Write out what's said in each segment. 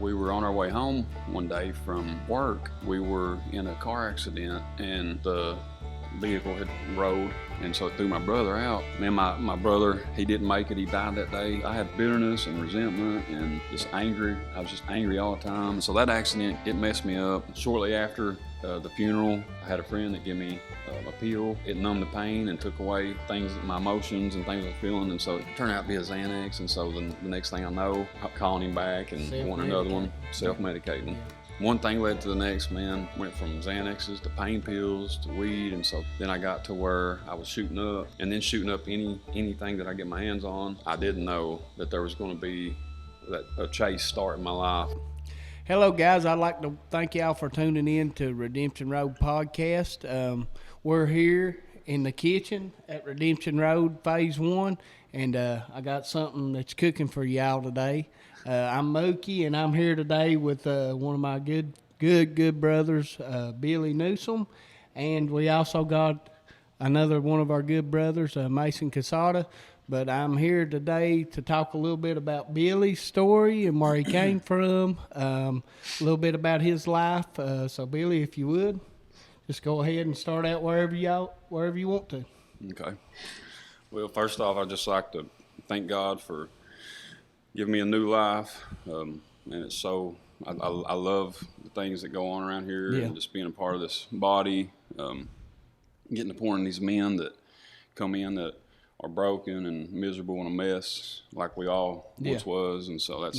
We were on our way home one day from work. We were in a car accident and the vehicle had rolled, and so it threw my brother out. Man, my brother, he didn't make it. He died that day. I had bitterness and resentment and just angry. I was just angry all the time. So that accident, it messed me up. Shortly after the funeral, I had a friend that gave me a pill. It numbed the pain and took away things, my emotions and things I was feeling. And so it turned out to be a Xanax. And so the next thing I know, I'm calling him back and wanting another one, self-medicating. One thing led to the next, man. Went from Xanaxes to pain pills to weed, and so then I got to where I was shooting up, and then shooting up anything that I get my hands on. I didn't know that there was going to be a chase start in my life. Hello, guys. I'd like to thank y'all for tuning in to Redemption Road Podcast. We're here in the kitchen at Redemption Road Phase 1, and I got something that's cooking for y'all today. I'm Mookie, and I'm here today with one of my good brothers, Billy Newsom, and we also got another one of our good brothers, Mason Casada. But I'm here today to talk a little bit about Billy's story and where he came from, a little bit about his life. So, Billy, if you would, just go ahead and start out wherever you want to. Okay. Well, first off, I'd just like to thank God for giving me a new life. And it's so, I love the things that go on around here, and just being a part of this body, getting to pour in these men that come in that are broken and miserable and a mess like we all once was. And so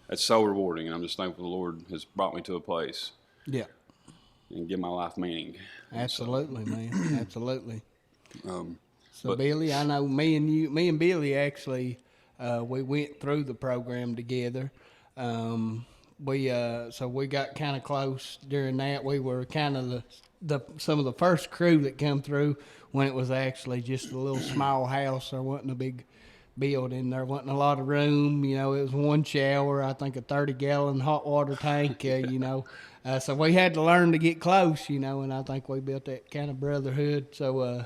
that's so rewarding, and I'm just thankful the Lord has brought me to a place and give my life meaning. Absolutely, man. Absolutely. So Billy, I know me and Billy actually, we went through the program together. So we got kind of close during that. We were kind of some of the first crew that come through when it was actually just a little small house. There wasn't a big building. There wasn't a lot of room. You know, it was one shower, I think a 30-gallon hot water tank, you know. So we had to learn to get close, you know, and I think we built that kind of brotherhood. So,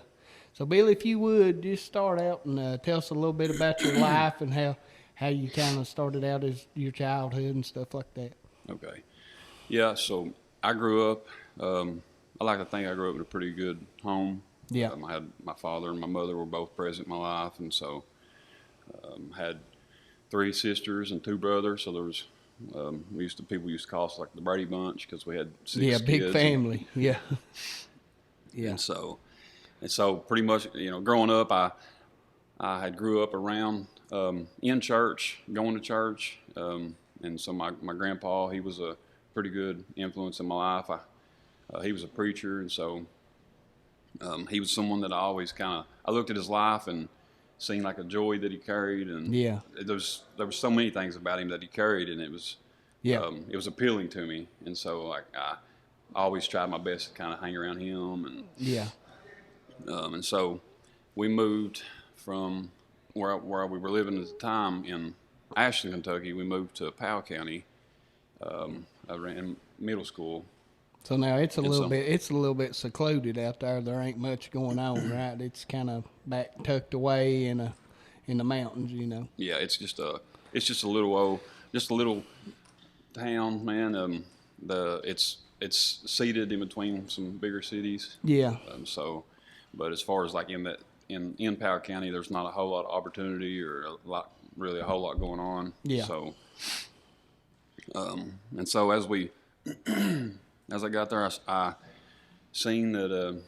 Billy, if you would, just start out and tell us a little bit about your life and how you kind of started out as your childhood and stuff like that. Okay. Yeah, so I grew up, I like to think I grew up in a pretty good home. Yeah. I had my father and my mother were both present in my life, and so had 3 sisters and 2 brothers. So there was people used to call us like the Brady Bunch because we had 6 kids. Yeah, big family. Yeah. And so pretty much, you know, growing up, I had grew up around in church, going to church, and so my grandpa, he was a pretty good influence in my life. He was a preacher, and so he was someone that I always I looked at his life and seen like a joy that he carried, and there were so many things about him that he carried, and it was appealing to me, and so like I always tried my best to kind of hang around him, and so we moved from where we were living at the time in Ashland, Kentucky. We moved to Powell County. I ran middle school. So now it's a little bit secluded out there. There ain't much going on, right? It's kind of back tucked away in the mountains, you know. Yeah, it's just a little town, man. It's seated in between some bigger cities. Yeah. But as far as like in Powell County, there's not a whole lot of opportunity or a whole lot going on. Yeah. So, and so as I got there, I seen that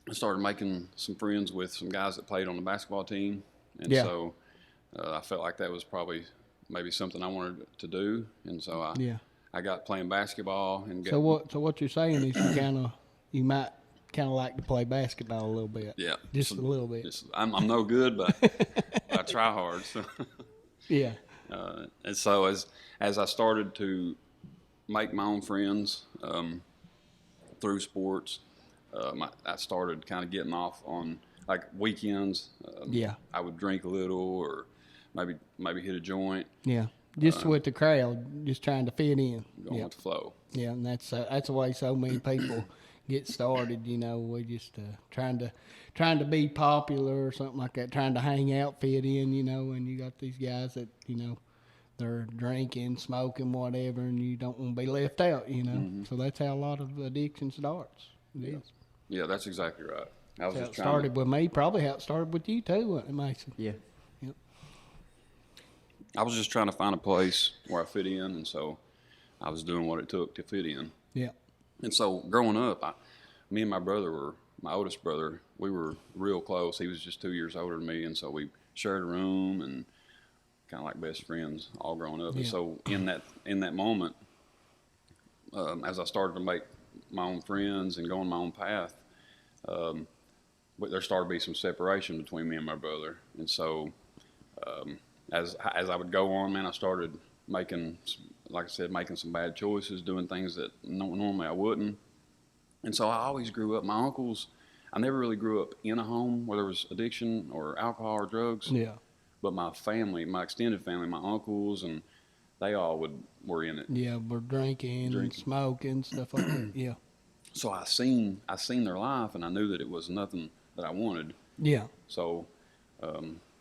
I started making some friends with some guys that played on the basketball team, and so I felt like that was probably maybe something I wanted to do, and so I got playing basketball. So what you're saying is you might kind of like to play basketball a little bit. Yeah, just a little bit. I'm no good, but I try hard. So. Yeah. And so as I started to make my own friends through sports, I started kind of getting off on like weekends. I would drink a little, or maybe hit a joint. Yeah, just with the crowd, just trying to fit in. Going with the flow. Yeah, and that's the way so many people get started. You know, we just trying to be popular or something like that, trying to hang out, fit in. You know, and you got these guys that they're drinking, smoking, whatever, and you don't want to be left out, you know. Mm-hmm. So that's how a lot of addiction starts. It is. Yeah, that's exactly right. I was How just it trying started with me, probably how it started with you too, wasn't it, Mason? Yeah. Yep. I was just trying to find a place where I fit in, and so I was doing what it took to fit in. Yeah. And so growing up, me and my brother were, my oldest brother, we were real close. He was just 2 years older than me, and so we shared a room and kind of like best friends all growing up. Yeah. And so in that moment, as I started to make my own friends and go on my own path, but there started to be some separation between me and my brother. And so as I would go on, man, I started making, like I said, making some bad choices, doing things that normally I wouldn't. And so I always grew up, my uncles, I never really grew up in a home where there was addiction or alcohol or drugs. Yeah. But my family, my extended family, my uncles, and they all were in it. Yeah, we're drinking, smoking, stuff like that. Yeah. So I seen their life, and I knew that it was nothing that I wanted. Yeah. So,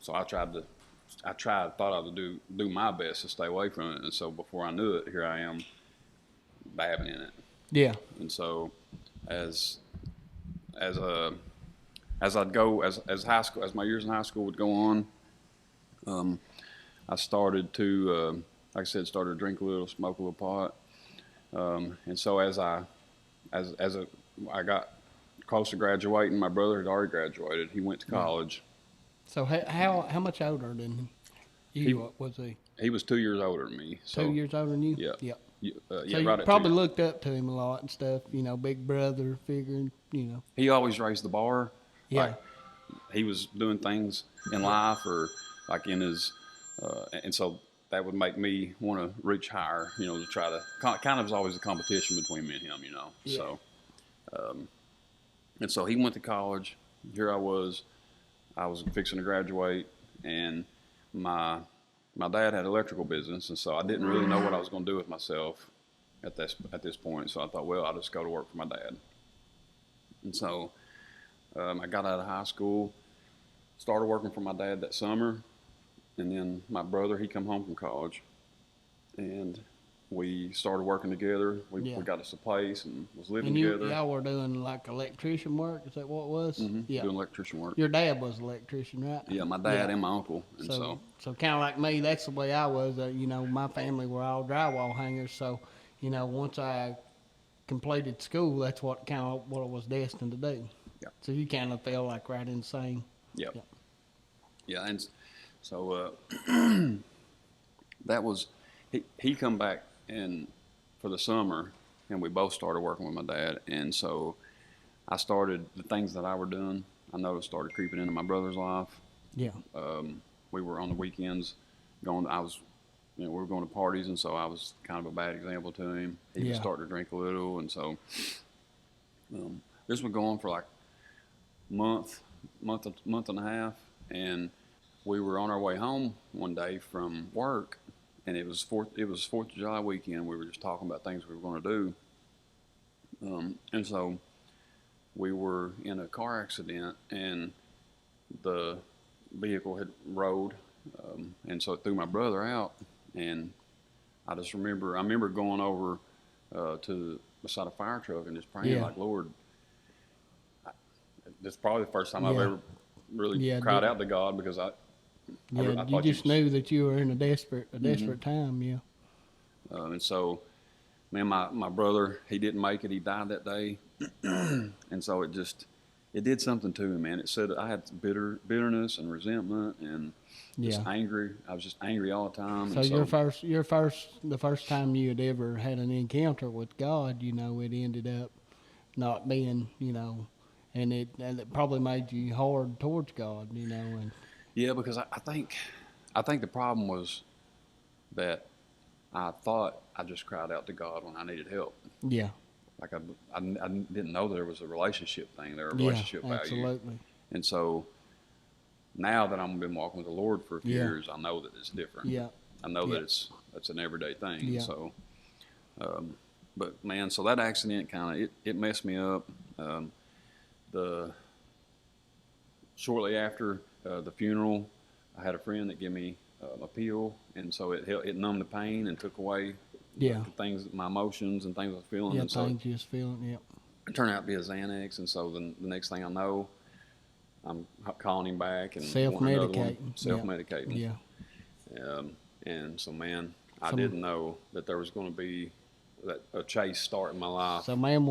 so I thought I would do my best to stay away from it. And so before I knew it, here I am, dabbing in it. Yeah. And so, as I'd go, as high school, as my years in high school would go on, I started to, like I said, started to drink a little, smoke a little pot. And so as I got close to graduating, my brother had already graduated. He went to college. So how much older than you was he? He was 2 years older than me. So, 2 years older than you? Yeah. Yeah. So you right at probably 2. looked up to him a lot and stuff, you know, big brother figuring, you know. He always raised the bar. Yeah. Like, he was doing things in life or like in his, and so that would make me want to reach higher, you know, to try to, kind of was always a competition between me and him, you know. Yeah. So, and so he went to college. Here I was fixing to graduate, and my dad had electrical business, and so I didn't really know what I was going to do with myself at this point. So I thought, well, I'll just go to work for my dad. And so I got out of high school, started working for my dad that summer, and then my brother, he come home from college, and we started working together. We got us a place and was living together. Y'all were doing like electrician work? Is that what it was? Mm-hmm. Yeah. Doing electrician work. Your dad was an electrician, right? Yeah, my dad and my uncle. And So kind of like me, that's the way I was. You know, my family were all drywall hangers. So, you know, once I completed school, that's what I was destined to do. Yeah. So you kind of felt like right in the same. Yep. Yep. Yeah, and so that was he come back and for the summer, and we both started working with my dad, and so I started the things that I were doing. I noticed started creeping into my brother's life. Yeah. We were on the weekends going. We were going to parties, and so I was kind of a bad example to him. He was starting to drink a little, and so this was going for like month and a half, and we were on our way home one day from work, and it was 4th of July weekend. We were just talking about things we were going to do, and so we were in a car accident, and the vehicle had rode, and so it threw my brother out. And I remember going over to beside a fire truck and just praying like, Lord, that's probably the first time I've ever really cried out to God, because I you just knew that you were in a desperate time. Yeah. And so, man, my brother, he didn't make it. He died that day, and so it did something to him, man. It said I had bitterness and resentment and just angry. I was just angry all the time. So the first time you had ever had an encounter with God, you know, it ended up not being, you know, and it probably made you hard towards God, you know. And yeah, because I think the problem was that I thought I just cried out to God when I needed help. Yeah. Like I didn't know there was a relationship thing there, a relationship value. Absolutely. And so now that I've been walking with the Lord for a few years, I know that it's different. Yeah. I know that it's an everyday thing. Yeah. So, but man, so that accident kind of it messed me up. Shortly after the funeral, I had a friend that gave me appeal, and so it numbed the pain and took away Yeah. the things, my emotions and things I was feeling. Yeah, And so things you was feeling. Yep. it turned out to be a Xanax, and so the next thing I know, I'm calling him back and wanting another one, Self-medicating. self-medicating. Yeah. And so, man, I Some- didn't know that there was going to be a chase start in my life. So, man,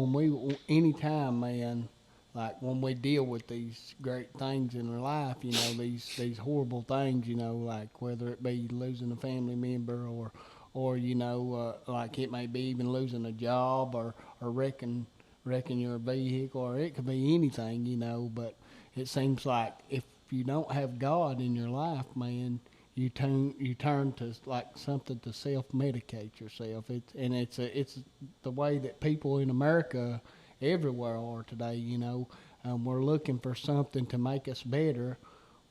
anytime, man, like when we deal with these great things in our life, you know, these horrible things, you know, like whether it be losing a family member or you know, like it may be even losing a job or wrecking your vehicle, or it could be anything, you know. But it seems like if you don't have God in your life, man, you turn to like something to self medicate yourself. It's the way that people in America everywhere are today. You know, we're looking for something to make us better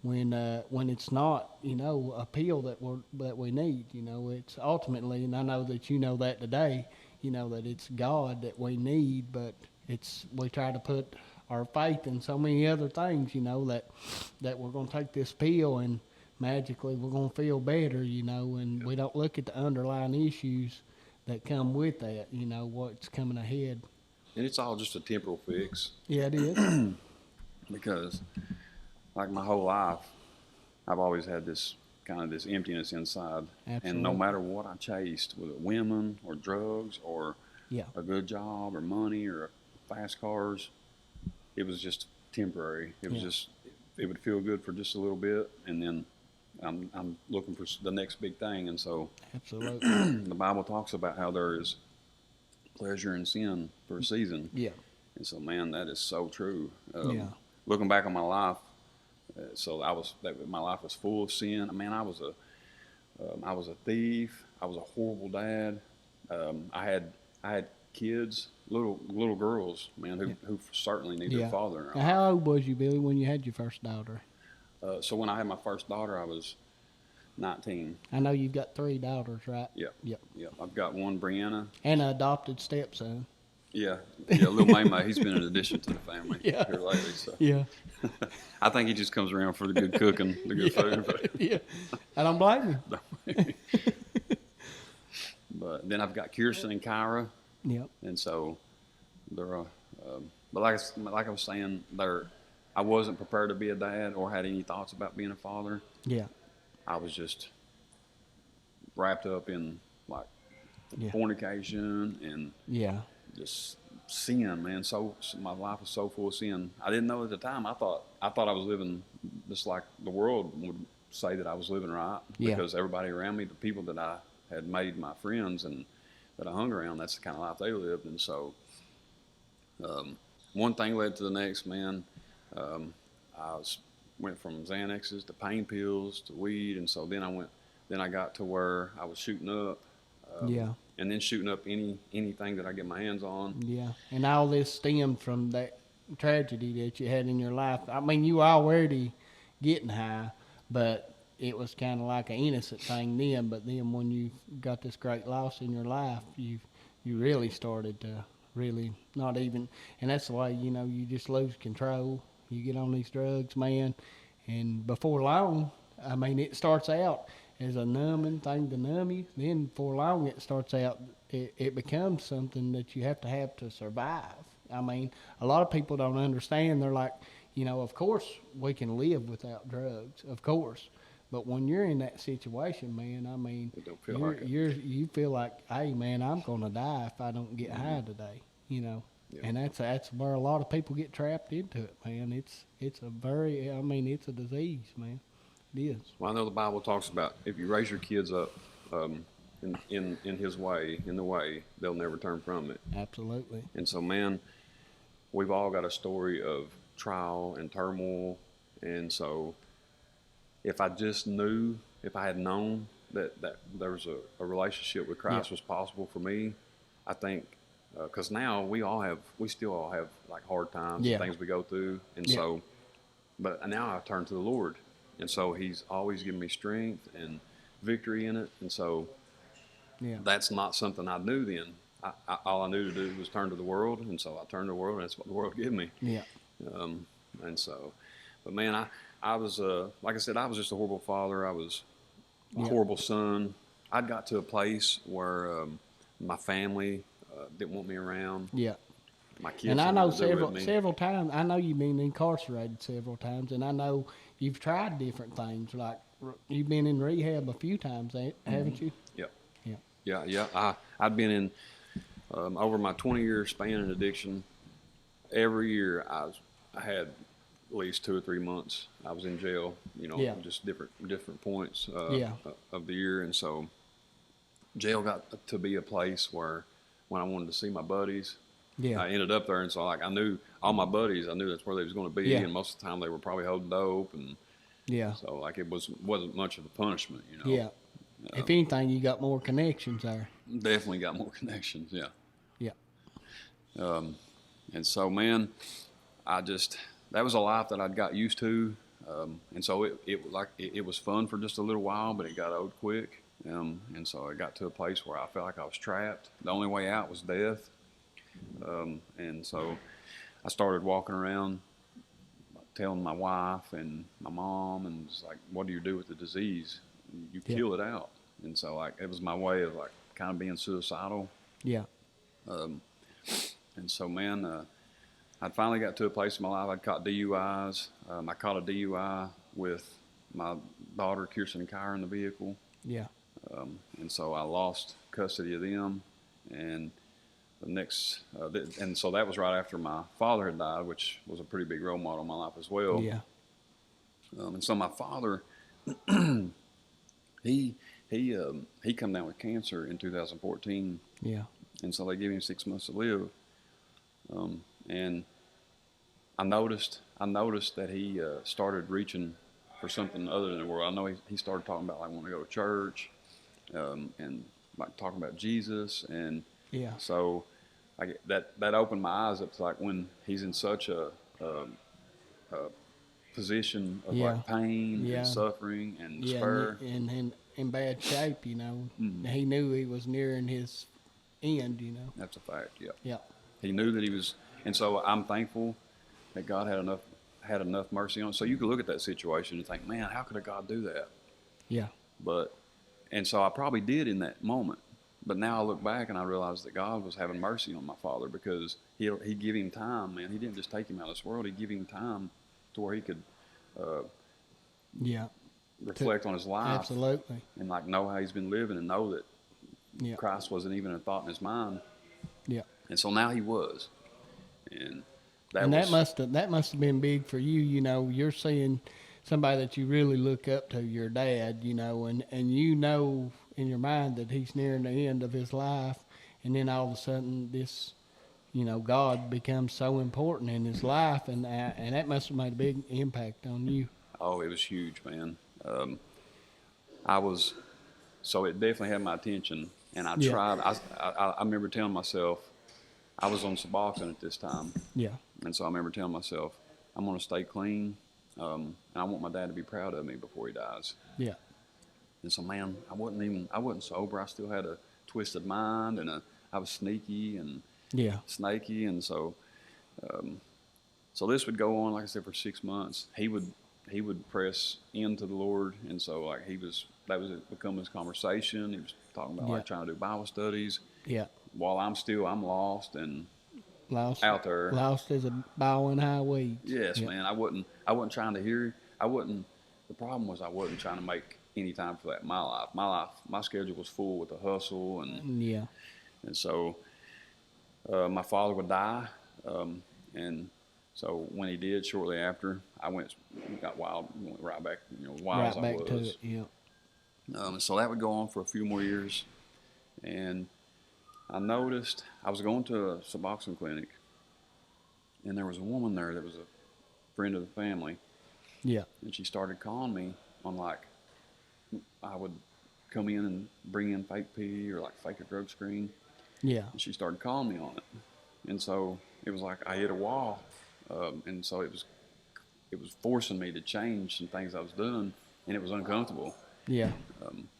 when it's not, you know, a pill that we need. You know, it's ultimately, and I know that you know that today. You know that it's God that we need, but we try to put our faith in so many other things. You know that we're going to take this pill and magically we're going to feel better. You know, and we don't look at the underlying issues that come with that. You know, what's coming ahead. And it's all just a temporal fix. Yeah, it is. Because, like my whole life, I've always had this kind of this emptiness inside. Absolutely. And no matter what I chased, whether women or drugs or Yeah. a good job or money or fast cars, it was just temporary. It was just, it would feel good for just a little bit, and then I'm looking for the next big thing. And so Absolutely. the Bible talks about how there is pleasure in sin for a season. Yeah. And so, man, that is so true. Yeah. Looking back on my life, my life was full of sin. Man, I was a thief. I was a horrible dad. I had kids, little girls, man, who certainly needed a father. Now, how old was you, Billy, when you had your first daughter? So when I had my first daughter, I was 19. I know you've got 3 daughters, right? Yep. Yep. Yep. I've got one, Brianna. And an adopted stepson. Yeah, little May. He's been an addition to the family here lately. So Yeah. I think he just comes around for the good cooking, the good food. Yeah. I don't blame you. But then I've got Kirsten and Kyra. Yep. And so they're, but like I was saying, I wasn't prepared to be a dad or had any thoughts about being a father. Yeah. I was just wrapped up in like fornication and just sin, man. So my life was so full of sin. I didn't know at the time. I thought I was living just like the world would say that I was living right, because everybody around me, the people that I had made my friends and that I hung around, that's the kind of life they lived. And so one thing led to the next, man. Went from Xanaxes to pain pills to weed, and so then I got to where I was shooting up. And then shooting up anything that I get my hands on. Yeah. And all this stemmed from that tragedy that you had in your life. I mean, you were already getting high, but it was kind of like an innocent thing then. But then when you got this great loss in your life, you really started to really not even, and that's the way, you know, you just lose control. You get on these drugs, man, and before long, I mean, it starts out as a numbing thing to numb you. Then before long, it starts out, it becomes something that you have to survive. I mean, a lot of people don't understand. They're like, you know, of course we can live without drugs, of course. But when you're in that situation, man, I mean, you feel like, hey, man, I'm going to die if I don't get high today, you know. Yeah. And that's where a lot of people get trapped into it, man. It's a disease, man. It is. Well, I know the Bible talks about if you raise your kids up in His way, in the way, they'll never turn from it. Absolutely. And so, man, we've all got a story of trial and turmoil. And so if I had known that there was a relationship with Christ was possible for me, I think, because now we still all have like hard times and things we go through. And so, but now I turn to the Lord. And so He's always given me strength and victory in it. And so that's not something I knew then. All I knew to do was turn to the world. And so I turned to the world, and that's what the world gave me. Yeah. And so, but man, I was, like I said, I was just a horrible father. I was horrible son. I'd got to a place where my family didn't want me around. Yeah. My kids. And I know several times. I know you've been incarcerated several times, and I know you've tried different things. Like you've been in rehab a few times, haven't you? Yep. Yeah. Yeah. I've been in over my 20-year span in addiction. Every year I had at least 2 or 3 months I was in jail. Just different points of the year, and so jail got to be a place where when I wanted to see my buddies. Yeah. I ended up there, and so like I knew all my buddies. I knew that's where they was going to be, and most of the time they were probably holding dope, and so like it wasn't much of a punishment, Yeah. If anything, you got more connections there. Definitely got more connections. Yeah. Yeah. And so man, that was a life that I'd got used to, and so it was fun for just a little while, but it got old quick, and so I got to a place where I felt like I was trapped. The only way out was death. And so I started walking around telling my wife and my mom, and it's like, what do you do with the disease? You kill it out. And so like it was my way of like kind of being suicidal. Yeah. And so man, I finally got to a place in my life. I'd caught DUIs. I caught a DUI with my daughter Kirsten and Kyra in the vehicle. Yeah. And so I lost custody of them, and the next, and so that was right after my father had died, which was a pretty big role model in my life as well. Yeah. And so my father, he come down with cancer in 2014. Yeah. And so they gave him 6 months to live. And I noticed that he started reaching for something other than the world. I know he started talking about like wanting to go to church, and like talking about Jesus, and so that opened my eyes up to like when he's in such a position of like pain and suffering and despair, and in bad shape, he knew he was nearing his end, That's a fact. Yeah. He knew that he was, and so I'm thankful that God had enough mercy on him. So you could look at that situation and think, man, how could a God do that? Yeah. And so I probably did in that moment. But now I look back and I realize that God was having mercy on my father, because he gave him time, man. He didn't just take him out of this world. He gave him time to where he could reflect on his life. Absolutely. And like know how he's been living and know that Christ wasn't even a thought in his mind. Yeah. And so now he was. And that must have been big for you. You're seeing somebody that you really look up to, your dad, and in your mind that he's nearing the end of his life, and then all of a sudden this, God becomes so important in his life, and that must have made a big impact on you. Oh, it was huge, man. So it definitely had my attention, and I tried. I remember telling myself, I was on Suboxone at this time. Yeah. And so I remember telling myself, I'm going to stay clean, and I want my dad to be proud of me before he dies. Yeah. And so, man, I wasn't sober. I still had a twisted mind, and I was sneaky and snaky. And so, so this would go on, like I said, for 6 months. He would press into the Lord. And so like that was become his conversation. He was talking about like trying to do Bible studies. Yeah. While I'm lost and out there. Lost as a bow in high weeds. Yes, man. I wasn't trying to hear. The problem was I wasn't trying to make any time for that in my life. My schedule was full with the hustle and so my father would die, and so when he did, shortly after, I got wild, went right back, wild as I was. To it, yeah. So that would go on for a few more years, and I noticed I was going to a Suboxone clinic, and there was a woman there that was a friend of the family. Yeah. And she started calling me on like, I would come in and bring in fake pee or like fake a drug screen. Yeah. And she started calling me on it. And so it was like I hit a wall. And so it was forcing me to change some things I was doing, and it was uncomfortable. Yeah.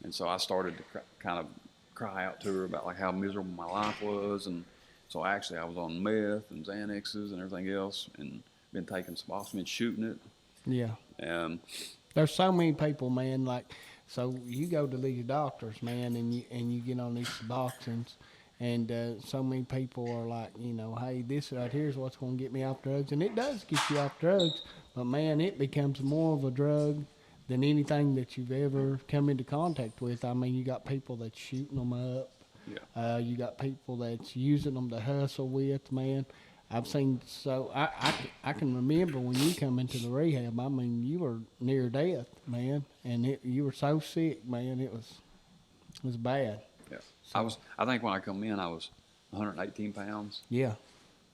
And so I started to kind of cry out to her about like how miserable my life was. And so actually I was on meth and Xanaxes and everything else, and been taking Suboxone and shooting it. Yeah. There's so many people, man, like So you go to these doctors, man, and you get on these Suboxones, and so many people are like, hey, this right here is what's going to get me off drugs, and it does get you off drugs, but man, it becomes more of a drug than anything that you've ever come into contact with. I mean, you got people that's shooting them up. Yeah. You got people that's using them to hustle with, man. I've seen, so I can remember when you come into the rehab. I mean, you were near death, man, and you were so sick, man. It was bad. Yeah. So, I think when I come in, I was 118 pounds. Yeah.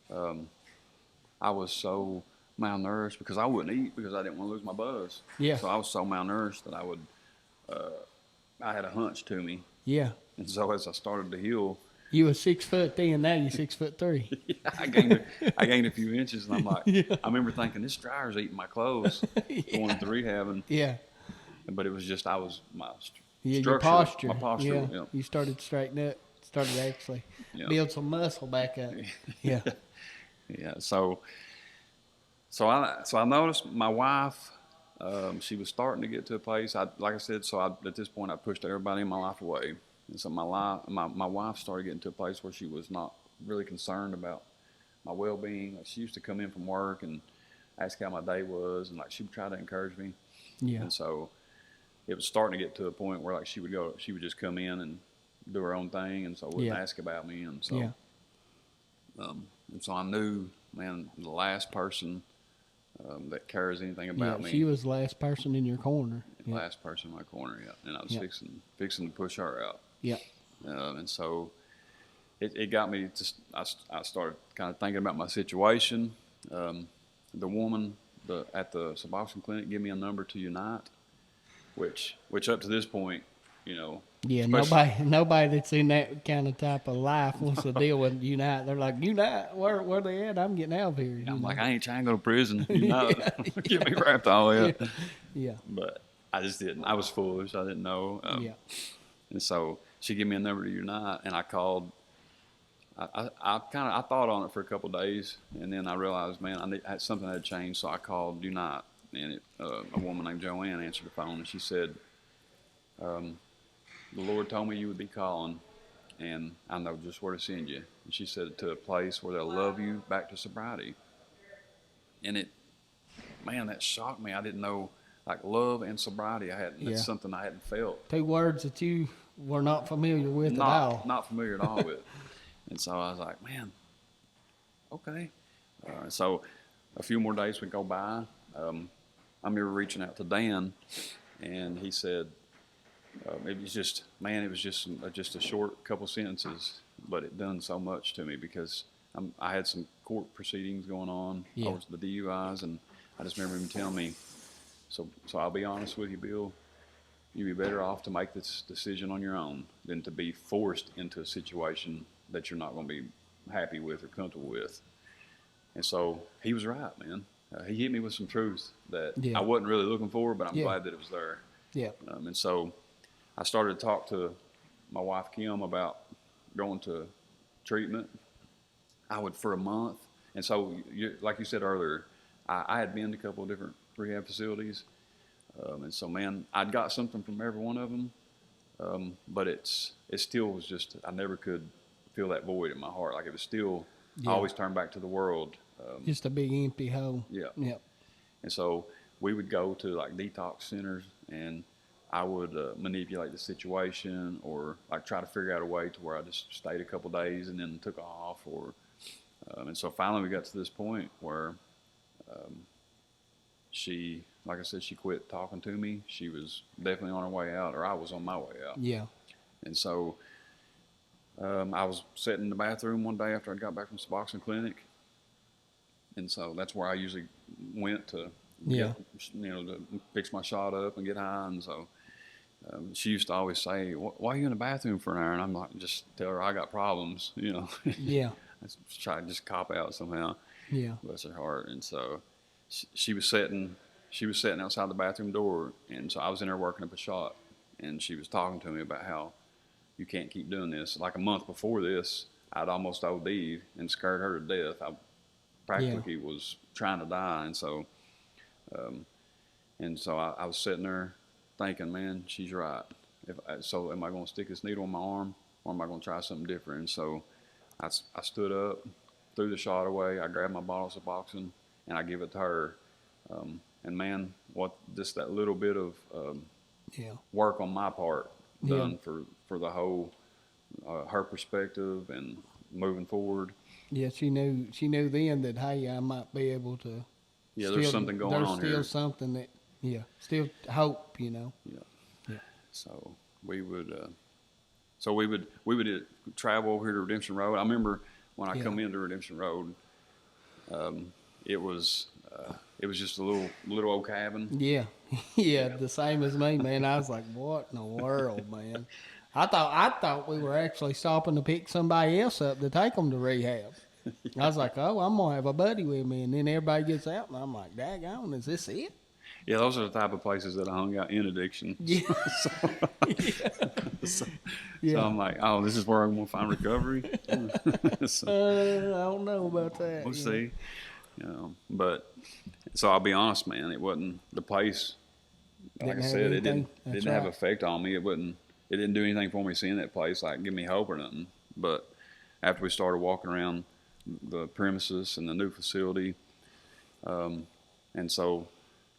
I was so malnourished because I wouldn't eat because I didn't want to lose my buzz. Yeah. So I was so malnourished that I had a hunch to me. Yeah. And so as I started to heal, you were 6 foot then, now you're 6'3". Yeah, I gained a few inches, and I'm like, I remember thinking this dryer's eating my clothes going to rehab, and but it was just my your posture. My posture. Yeah. You started to straighten up, started to actually build some muscle back up. Yeah. Yeah. So I noticed my wife. She was starting to get to a place. Like I said, at this point I pushed everybody in my life away. And so my wife started getting to a place where she was not really concerned about my well-being. Like, she used to come in from work and ask how my day was, and like she would try to encourage me. Yeah. And so it was starting to get to a point where like she would just come in and do her own thing, and so wouldn't ask about me. And so, and so I knew, man, the last person that cares anything about me. She was the last person in your corner. Last person in my corner, and I was fixing to push her out. Yeah. And so it got me I started kind of thinking about my situation. The woman at the Suboxone clinic gave me a number to Unite, which up to this point, Yeah, nobody that's in that kind of type of life wants to deal with Unite. They're like, Unite, where they at? I'm getting out of here. I'm like, I ain't trying to go to prison. Get me wrapped all the way up. Yeah. But I just didn't. I was foolish. I didn't know. And so she gave me a number to Unite, and I called. I thought on it for a couple of days, and then I realized, man, something had changed. So I called Unite, and a woman named Joanne answered the phone, and she said, "The Lord told me you would be calling, and I know just where to send you." And she said, to a place where they'll love you back to sobriety. And that shocked me. I didn't know, like, love and sobriety. That's something I hadn't felt. 2 words that you were not familiar with at all. Not familiar at all with. And so I was like, man, okay. So a few more days would go by. I remember reaching out to Dan, and he said, it was just a short couple sentences, but it done so much to me because I had some court proceedings going on over the DUIs, and I just remember him telling me, so I'll be honest with you, Bill, you'd be better off to make this decision on your own than to be forced into a situation that you're not going to be happy with or comfortable with. And so he was right, man. He hit me with some truth that I wasn't really looking for, but I'm glad that it was there. Yeah. And so I started to talk to my wife, Kim, about going to treatment. I would for a month. And so, like you said earlier, I had been to a couple of different rehab facilities. And so, man, I'd got something from every one of them. But it still was just, I never could feel that void in my heart. Like it was still, I always turned back to the world. Just a big empty hole. Yeah. Yep. And so we would go to like detox centers, and I would manipulate the situation, or like try to figure out a way to where I just stayed a couple days and then took off. And so finally we got to this point where she, like I said, she quit talking to me. She was definitely on her way out, or I was on my way out. Yeah. And so I was sitting in the bathroom one day after I got back from Suboxone Clinic. And so that's where I usually went to, to fix my shot up and get high. And so she used to always say, why are you in the bathroom for an hour? And I'm like, just tell her I got problems, Yeah. I try to just cop out somehow. Yeah. Bless her heart. And so she was sitting outside the bathroom door. And so I was in there working up a shot. And she was talking to me about how you can't keep doing this. Like a month before this, I'd almost OD'd and scared her to death. I practically was trying to die. And so I was sitting there thinking, man, she's right. So am I going to stick this needle in my arm, or am I going to try something different? And so I stood up, threw the shot away. I grabbed my bottle of Suboxone, and I give it to her. And man, just that little bit of work on my part done for the whole her perspective and moving forward. Yeah, she knew then that, hey, I might be able to. Yeah, there's something going on here. There's still something that, still hope, Yeah. So we would travel over here to Redemption Road. I remember when I come into Redemption Road, it was just a little old cabin. Yeah, the same as me, man. I was like, what in the world, man? I thought we were actually stopping to pick somebody else up to take them to rehab. I was like, oh, I'm gonna have a buddy with me, and then everybody gets out, and I'm like, daggone, is this it? Yeah, those are the type of places that I hung out in addiction. Yeah. So I'm like, oh, this is where I'm gonna find recovery. I don't know about that. We'll see. But so I'll be honest, man, it wasn't the place. Like I said, it didn't have effect on me. It didn't do anything for me seeing that place, like give me hope or nothing. But after we started walking around the premises and the new facility, and so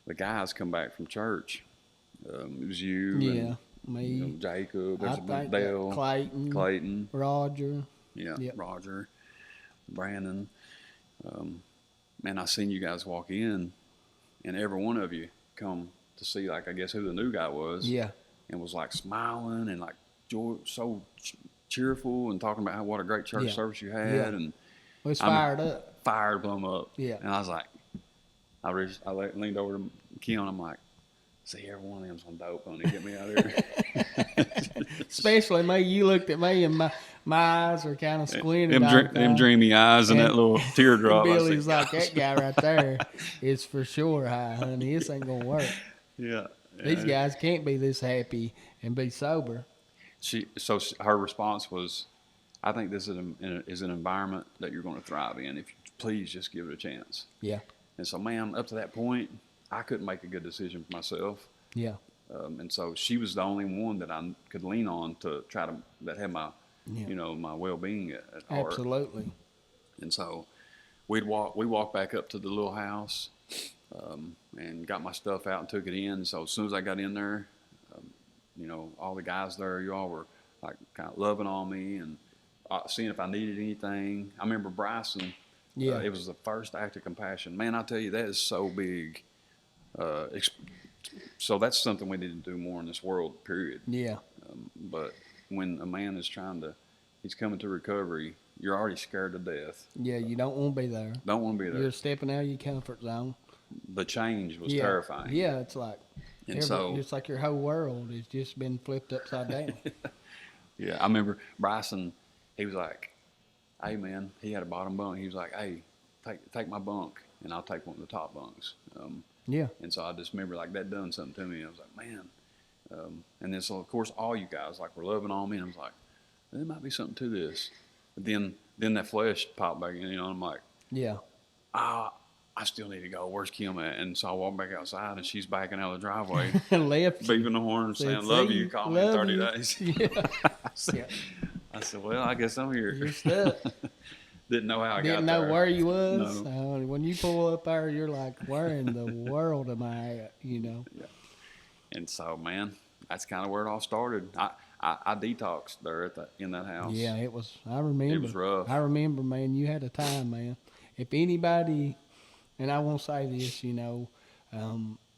the guys come back from church. It was you, and me, Jacob, Dale, Clayton, Roger, Roger, Brandon. Man, I seen you guys walk in, and every one of you come to see, like, I guess who the new guy was. Yeah. And was like smiling and like so cheerful and talking about what a great church service you had. Yeah. And it was fired up. Fired them up. Yeah. And I was like, I leaned over to Keon. I'm like, see, every one of them's on dope, honey. Get me out of here. Especially me. You looked at me and my eyes were kind of squinted. Them dreamy eyes and that little teardrop. Billy's like, that guy right there is for sure high, honey. This ain't going to work. Yeah. These guys can't be this happy and be sober. Her response was, I think this is an environment that you're going to thrive in. If you please just give it a chance. Yeah. And so, man, up to that point, I couldn't make a good decision for myself. Yeah. And so she was the only one that I could lean on to try to, that had my, my well-being at heart. Absolutely. And so we walked back up to the little house, and got my stuff out and took it in. So as soon as I got in there, all the guys there, you all were like kind of loving on me and seeing if I needed anything. I remember Bryson. Yeah. It was the first act of compassion. Man, I tell you, that is so big. So that's something we need to do more in this world, period. Yeah. But when a man is he's coming to recovery, you're already scared to death. Yeah, you don't want to be there. Don't want to be there. You're stepping out of your comfort zone. The change was terrifying. Yeah, it's like, it's like your whole world has just been flipped upside down. Yeah, I remember Bryson, he was like, hey, man, he had a bottom bunk. He was like, hey, take my bunk, and I'll take one of the top bunks. Yeah. And so I just remember, like, that done something to me. I was like, man. And then, so, of course, all you guys, like, were loving on me, and I was like, there might be something to this. But then that flesh popped back in, and I'm like, yeah. I still need to go. Where's Kim at? And so I walk back outside, and she's backing out of the driveway, left, beeping the horn, saying, love you. Call me in 30 days. Yeah. I said, well, I guess I'm here. You're stuck. Didn't know how I got there. Didn't know where you was. No. When you pull up there, you're like, where in the world am I at, Yeah. And so, man, that's kind of where it all started. I detoxed there in that house. Yeah, it was. I remember. It was rough. I remember, man. You had a time, man. If anybody, and I won't say this,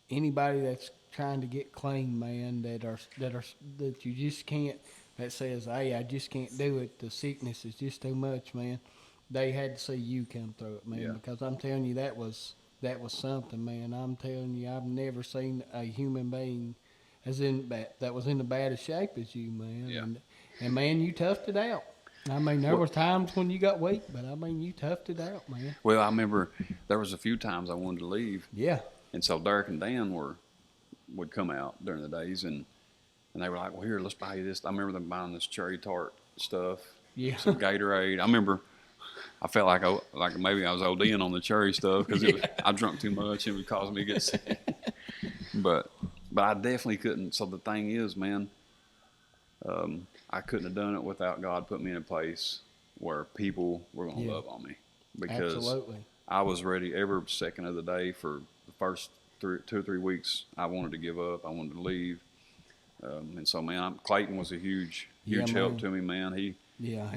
anybody that's trying to get clean, man, that you just can't. That says, hey, I just can't do it. The sickness is just too much, man. They had to see you come through it, man. Yeah. Because I'm telling you, that was something, man. I'm telling you, I've never seen a human being that was in the baddest shape as you, man. Yeah. And man, you toughed it out. I mean, there were times when you got weak, but I mean, you toughed it out, man. Well, I remember there was a few times I wanted to leave. Yeah. And so Derek and Dan would come out during the days, and they were like, well, here, let's buy you this. I remember them buying this cherry tart stuff. Yeah. Some Gatorade. I remember I felt like maybe I was ODing on the cherry stuff because I drunk too much and it would cause me to get sick. But but I definitely couldn't. So the thing is, man, I couldn't have done it without God putting me in a place where people were going to love on me, because Absolutely. I was ready every second of the day. For the first 2 or 3 weeks, I wanted to give up. I wanted to leave. And so, man, Clayton was a huge help to me, man. He helped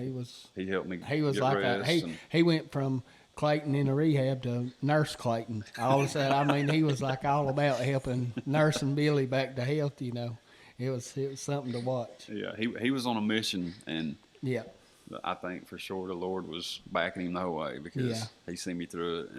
me. He was get like rest he went from Clayton in the rehab to Nurse Clayton. All of a sudden, I mean, he was like all about helping nursing Billy back to health. You know, it was something to watch. Yeah, he was on a mission, and yeah, I think for sure the Lord was backing him the whole way, because he seen me through it.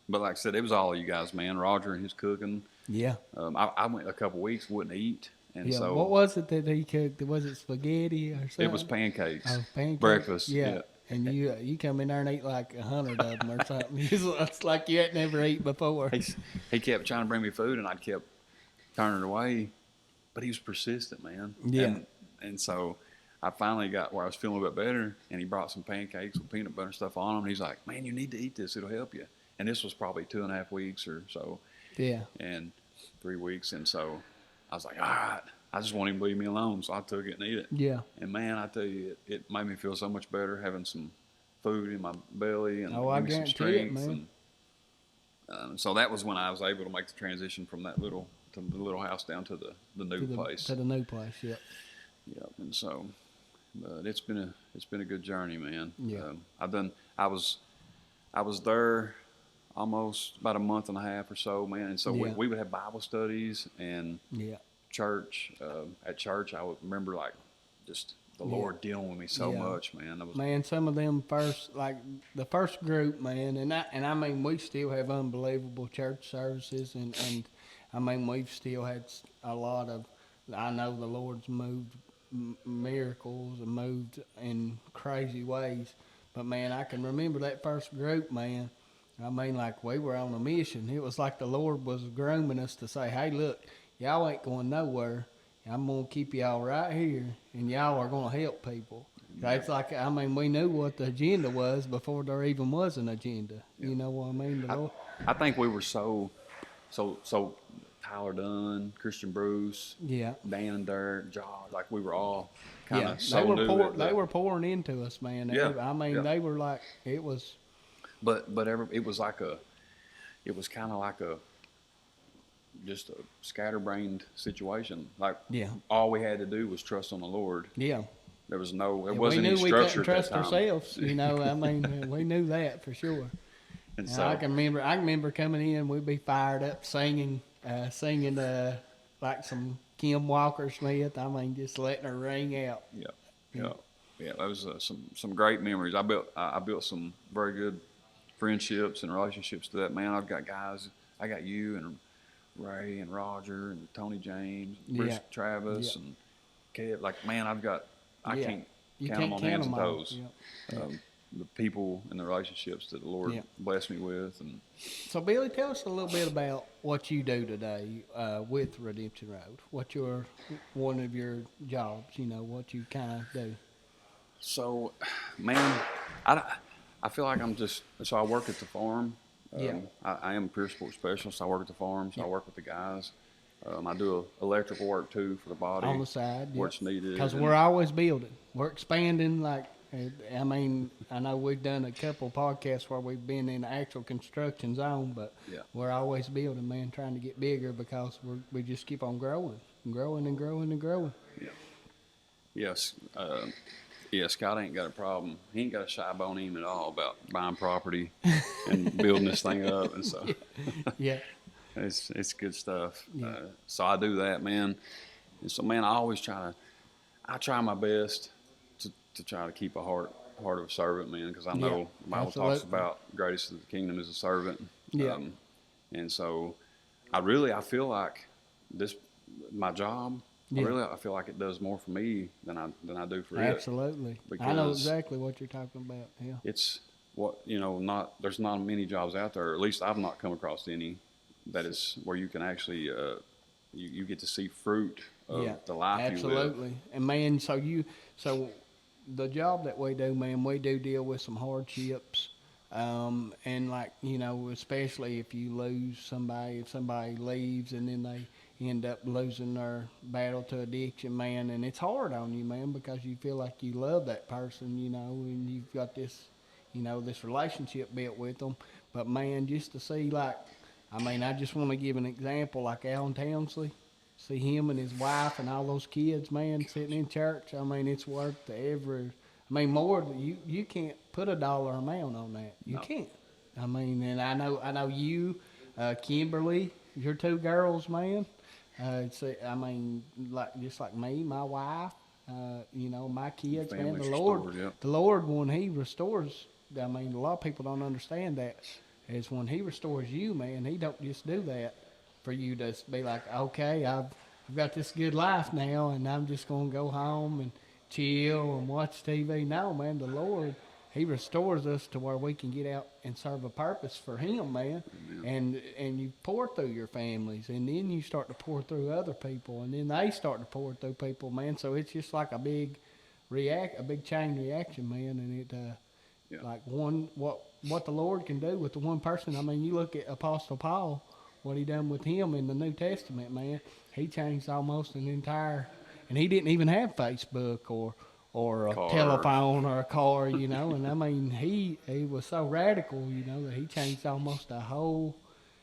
But like I said, it was all you guys, man. Roger and his cooking. Yeah. I went a couple weeks, wouldn't eat. And so, what was it that he cooked? Was it spaghetti or something? It was pancakes. Oh, pancakes. Breakfast. Yeah. And you come in there and eat like 100 of them or something. It's like you had never eaten before. He kept trying to bring me food, and I kept turning it away. But he was persistent, man. Yeah. And so I finally got where I was feeling a bit better, and he brought some pancakes with peanut butter stuff on them. And he's like, "Man, you need to eat this. It'll help you." And this was probably 2.5 weeks or so. Yeah. And 3 weeks. And so I was like, all right, I just want him to leave me alone. So I took it and ate it. Yeah. And man, I tell you, it made me feel so much better having some food in my belly and I give me some guarantee it, strength. man. And so that was when I was able to make the transition from that little house down to the new place. To the new place, yep. Yep. And so, but it's been a good journey, man. Yeah. I was there almost about a month and a half or so, man. And so we would have Bible studies and church. At church, I would remember like just the Lord dealing with me so much, man. Some of them like the first group, man, and I mean, we still have unbelievable church services, and I mean, we've still had a lot of. I know the Lord's moved miracles and moved in crazy ways, but man, I can remember that first group, man. I mean, like, we were on a mission. It was like the Lord was grooming us to say, hey, look, y'all ain't going nowhere. I'm going to keep y'all right here, and y'all are going to help people. Yeah. It's like, I mean, we knew what the agenda was before there even was an agenda. Yeah. You know what I mean? I think we were so Tyler Dunn, Christian Bruce, Dan and Derek, Josh, like we were all kind of they were pouring into us, man. I mean, they were like, it was... But it was kind of like just a scatterbrained situation. Like all we had to do was trust on the Lord. Yeah. There wasn't any structure at that time. We knew we couldn't trust ourselves, you know. I mean, we knew that for sure. And so I can remember coming in, we'd be fired up singing like some Kim Walker Smith. I mean, just letting her ring out. Yeah. That was some great memories. I built some very good friendships and relationships to that, man. I've got guys. I got you and Ray and Roger and Tony James, Bruce Travis and Kev. Like, man, I can't count them on hands and toes. The people and the relationships that the Lord blessed me with. And so, Billy, tell us a little bit about what you do today with Redemption Road. What's one of your jobs? You know, what you kind of do. So, man, I feel like I work at the farm. I am a peer support specialist. I work at the farm, so I work with the guys. I do electrical work too for the body. On the side. Where it's needed. Because we're always building. We're expanding. Like, I mean, I know we've done a couple podcasts where we've been in the actual construction zone, but we're always building, man, trying to get bigger because we just keep on growing and growing and growing and growing. Yeah. Yes. Scott ain't got a problem. He ain't got a shy bone in him at all about buying property and building this thing up. And so, it's good stuff. Yeah. So I do that, man. And so, man, I try my best to try to keep a heart of a servant, man, because I know the Bible talks about greatest of the kingdom is a servant. Yeah. And so I feel like my job. I feel like it does more for me than I do for it. Absolutely. I know exactly what you're talking about. Yeah. It's there's not many jobs out there, or at least I've not come across any that is where you can actually you get to see fruit of the life you live. Absolutely. And man, so the job that we do, man, we do deal with some hardships. And like, especially if you lose somebody, if somebody leaves and then end up losing their battle to addiction, man. And it's hard on you, man, because you feel like you love that person, you know, and you've got this, you know, this relationship built with them. But man, just to see, like, I mean, I just want to give an example, like Alan Townsley. See him and his wife and all those kids, man, sitting in church. I mean, it's worth every. I mean, more than you can't put a dollar amount on that. You No. can't. I mean, and I know you, Kimberly, your two girls, man. I mean, like just like me, my wife, you know, my kids, man. Family's The Lord, restored, yep. the Lord, when He restores. I mean, a lot of people don't understand that. Is when He restores you, man. He don't just do that for you to be like, okay, I've got this good life now, and I'm just gonna go home and chill and watch TV. No, man, the Lord, He restores us to where we can get out and serve a purpose for Him, man. And you pour through your families, and then you start to pour through other people, and then they start to pour through people, man. So it's just like a big chain reaction, man. And it, like what the Lord can do with the one person. I mean, you look at Apostle Paul, what he done with him in the New Testament, man. He changed almost an entire, and he didn't even have Facebook or a telephone or a car, you know. And I mean, he was so radical, you know, that he changed almost a whole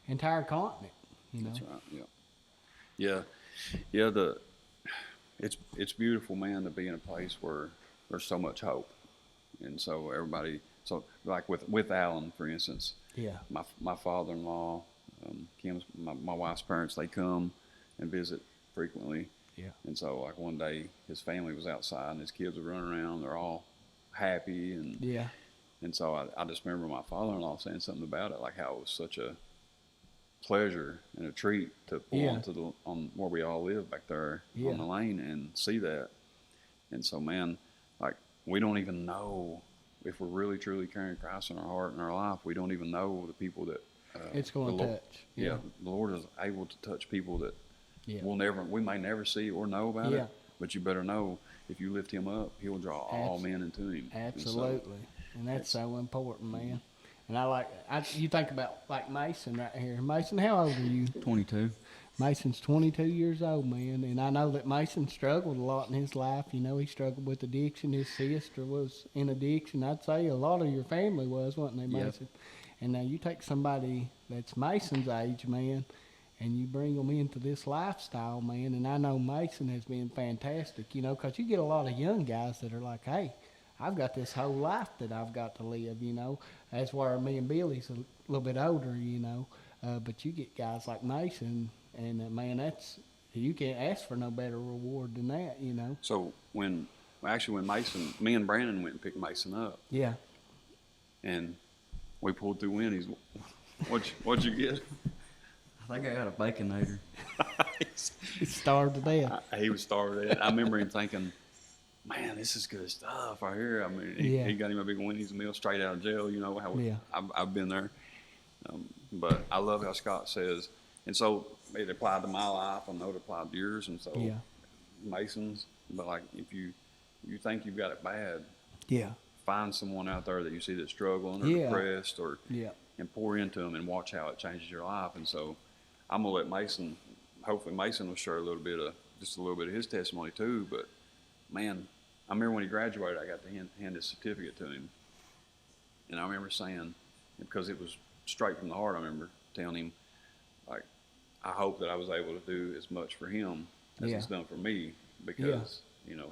entire continent, you know. That's right. Yeah. It's beautiful, man, to be in a place where there's so much hope, and so everybody. So like with Alan, for instance. Yeah. My father-in-law, Kim's my wife's parents, they come and visit frequently. Yeah. And so like one day his family was outside and his kids were running around. They're all happy and yeah. And so I just remember my father-in-law saying something about it, like how it was such a pleasure and a treat to pull on where we all live back there on the lane and see that. And so, man, like we don't even know if we're really truly carrying Christ in our heart and our life. We don't even know the people that it's going to touch. Yeah, the Lord is able to touch people that we may never see or know about it. But you better know if you lift Him up, He'll draw all men into Him. Absolutely, and that's so important, man. And you think about like Mason right here. Mason, how old are you? 22. Mason's 22 years old, man, and I know that Mason struggled a lot in his life. You know, he struggled with addiction. His sister was in addiction. I'd say a lot of your family was, wasn't they, Mason? Yep. And now you take somebody that's Mason's age, man, and you bring them into this lifestyle, man. And I know Mason has been fantastic, you know, because you get a lot of young guys that are like, hey, I've got this whole life that I've got to live, you know. That's where me and Billy's a little bit older, you know. But you get guys like Mason, and man, you can't ask for no better reward than that, you know. So when Mason, me and Brandon went and picked Mason up. Yeah. And we pulled through Winnie's. What'd you get? I think I got a Baconator. He starved to death. He was starved to death. I remember him thinking, man, this is good stuff right here. I mean, he got him a big Winnie's meal straight out of jail. You know how I've been there. But I love how Scott says, and so it applied to my life. I know it applied to yours, and so Mason's. But like, if you think you've got it bad, find someone out there that you see that's struggling or depressed, and pour into them and watch how it changes your life. And so I'm gonna let Mason. Hopefully, Mason will share just a little bit of his testimony too. But man, I remember when he graduated, I got to hand his certificate to him, and I remember saying, because it was straight from the heart, I remember telling him, like, I hope that I was able to do as much for him as he's done for me, because you know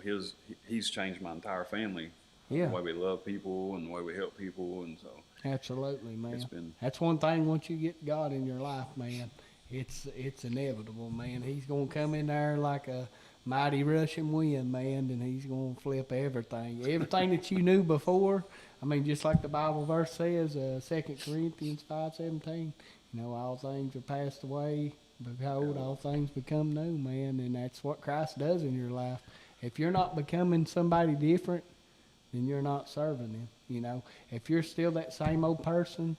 he's changed my entire family. The way we love people and the way we help people, and so absolutely, man. That's one thing. Once you get God in your life, man, it's inevitable, man. He's gonna come in there like a mighty rushing wind, man, and He's gonna flip everything that you knew before. I mean, just like the Bible verse says, 2 Corinthians 5:17, you know, all things are passed away. Behold, all things become new, man, and that's what Christ does in your life. If you're not becoming somebody different, then you're not serving Him, you know. If you're still that same old person,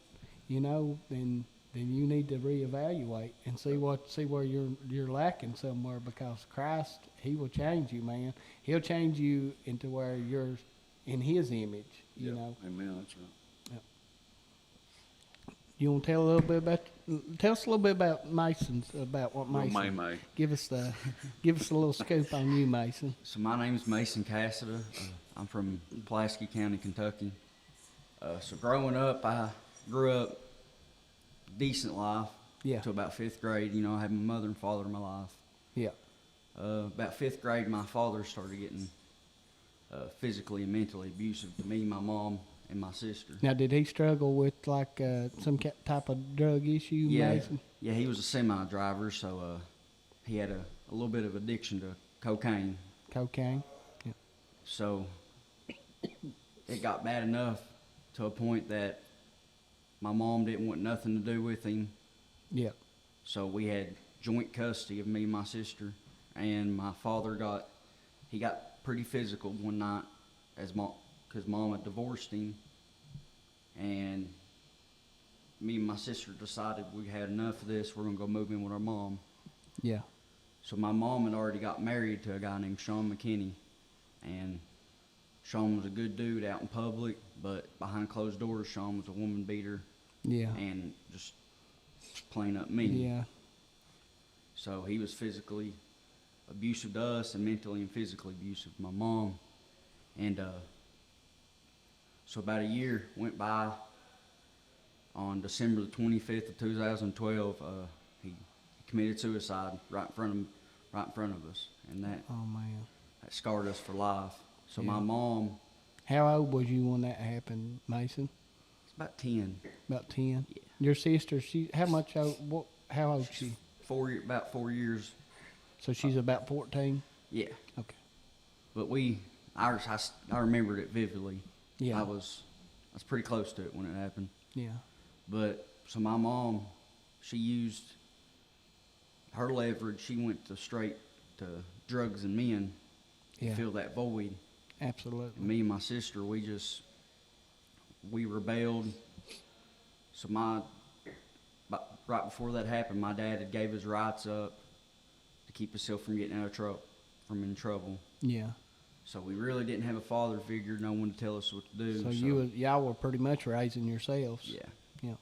you know, then you need to reevaluate and see where you're lacking somewhere, because Christ, He will change you, man. He'll change you into where you're in His image, you know. Amen. That's right. You want to tell us a little bit about Mason's, about what Well, Mason. May. Give us a little scoop on you, Mason. So my name's Mason Cassida. I'm from Pulaski County, Kentucky. So growing up, I grew up decent life. Yeah. To about 5th grade. You know, I had my mother and father in my life. Yeah. About 5th grade, my father started getting physically and mentally abusive to me, my mom, and my sister. Now, did he struggle with like some type of drug issue, Mason? Yeah, he was a semi driver, so he had a little bit of addiction to cocaine. Cocaine. Yeah. So it got bad enough to a point that my mom didn't want nothing to do with him. Yeah. So we had joint custody of me and my sister, and my father got pretty physical one night because mom had divorced him, and me and my sister decided we had enough of this. We're gonna go move in with our mom. Yeah. So my mom had already got married to a guy named Sean McKinney, and Sean was a good dude out in public, but behind closed doors, Sean was a woman beater. Yeah. And just plain up mean. Yeah. So he was physically abusive to us and mentally and physically abusive to my mom. And so about a year went by. On December the 25th of 2012, he committed suicide right in front of us, and that Oh man. scarred us for life. So Yeah. my mom, How old was you when that happened, Mason? it's about 10, About 10. Yeah. Your sister, how old is she? about 4 years. So she's about 14. Yeah. Okay. But I remembered it vividly. Yeah. I was pretty close to it when it happened. Yeah. But so my mom, she used her leverage. She went straight to drugs and men to Yeah. fill that void. Absolutely. Me and my sister, we rebelled. So right before that happened, my dad had gave his rights up to keep himself from getting in trouble. Yeah. So we really didn't have a father figure, no one to tell us what to do. So y'all were pretty much raising yourselves. Yeah. Yeah.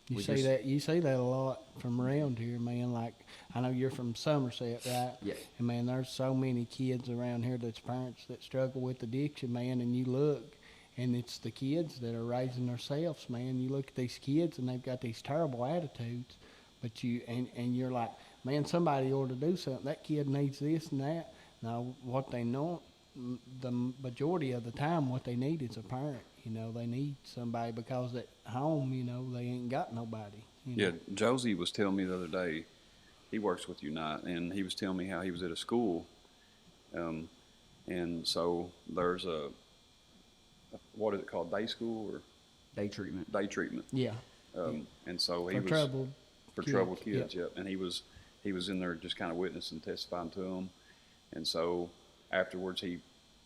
We You see that a lot from around here, man. Like, I know you're from Somerset, right? Yeah. And man, there's so many kids around here that's parents that struggle with addiction, man. And you look, and it's the kids that are raising themselves, man. You look at these kids, and they've got these terrible attitudes, but you're like, man, somebody ought to do something. That kid needs this and that. Now, what they know, the majority of the time, what they need is a parent. You know, they need somebody because at home, you know, they ain't got nobody. You know? Yeah, Josie was telling me the other day, he works with Unite, and he was telling me how he was at a school, and so there's what is it called, day school or Day treatment. day treatment, Yeah. and so he For was troubled for kids, troubled kids, yep. yep. And he was in there just kind of witnessing, testifying to them, and so afterwards he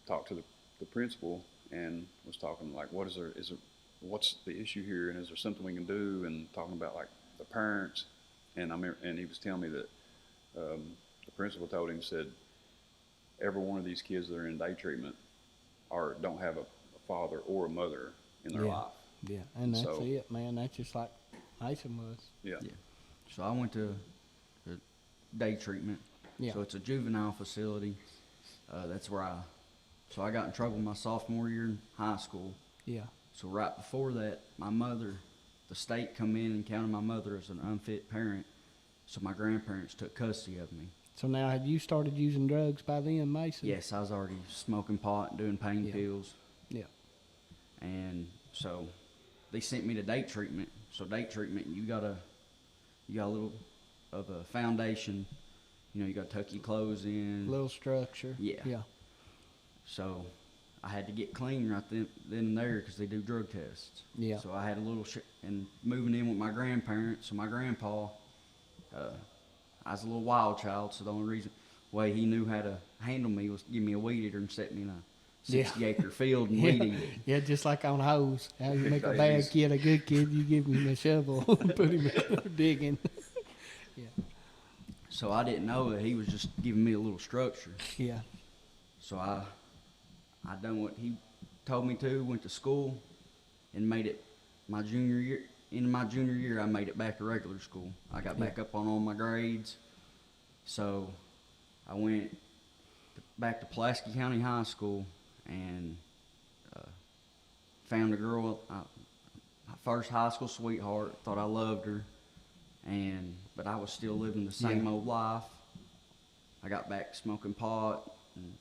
talked to the principal and was talking like, what's the issue here, and is there something we can do, and talking about like the parents, and he was telling me that the principal told him, said every one of these kids that are in day treatment don't have a father or a mother in their life. Yeah, and that's So- it, man. That's just like Mason was. Yeah. Yeah. So I went to day treatment. Yeah. So it's a juvenile facility. That's where I got in trouble my sophomore year in high school. Yeah. So right before that, the state come in and counted my mother as an unfit parent. So my grandparents took custody of me. So now, had you started using drugs by then, Mason? Yes, I was already smoking pot and doing pain Yeah. pills. Yeah. And so they sent me to date treatment. So date treatment, you got a little of a foundation. You know, you got to tuck your clothes in. Little structure. Yeah. Yeah. So I had to get clean right then and there because they do drug tests. Yeah. So I had a little and moving in with my grandparents. So my grandpa, I was a little wild child. So the only way he knew how to handle me was give me a weed eater and set me in a 60-acre field and weed eat it. Yeah, just like on hose. How you make a bad Daisies. kid a good kid, you give him a shovel and put him digging. Yeah. So I didn't know that he was just giving me a little structure. Yeah. So I done what he told me to, went to school and made it my junior year in my junior year, I made it back to regular school. I got back up on all my grades. So I went back to Pulaski County High School and found a girl, my first high school sweetheart. Thought I loved her, but I was still living the same old life. I got back smoking pot and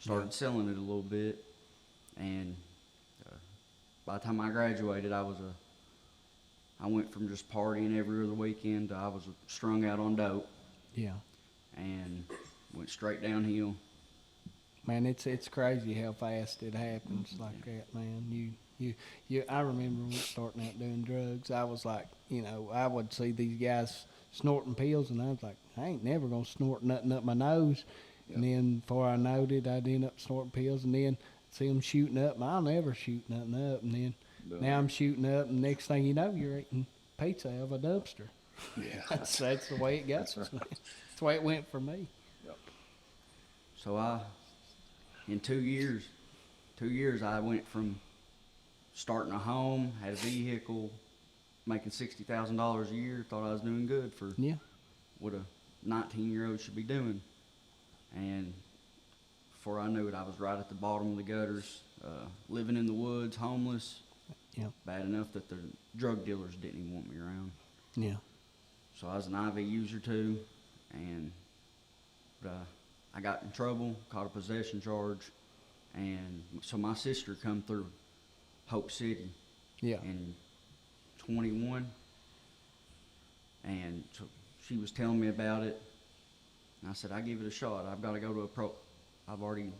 started selling it a little bit. And by the time I graduated, I went from just partying every other weekend to I was strung out on dope. Yeah. And went straight downhill. Man, it's crazy how fast it happens like that, man. I remember starting out doing drugs. I was like, I would see these guys snorting pills, and I was like, I ain't never gonna snort nothing up my nose. Yep. And then before I knowed it, I'd end up snorting pills, and then see them shooting up, and I'll never shoot nothing up. And then now I'm shooting up, and next thing you know, you're eating pizza out of a dumpster. Yeah, that's the way it goes. That's right. That's the way it went for me. Yep. So in 2 years, I went from starting a home, had a vehicle, making $60,000 a year. Thought I was doing good for what a 19-year-old should be doing. And before I knew it, I was right at the bottom of the gutters, living in the woods, homeless. Yeah. Bad enough that the drug dealers didn't even want me around. Yeah. So I was an IV user too, but I got in trouble, caught a possession charge, and so my sister come through Hope City in 21, and so she was telling me about it, and I said, I give it a shot. I've got to go to I've already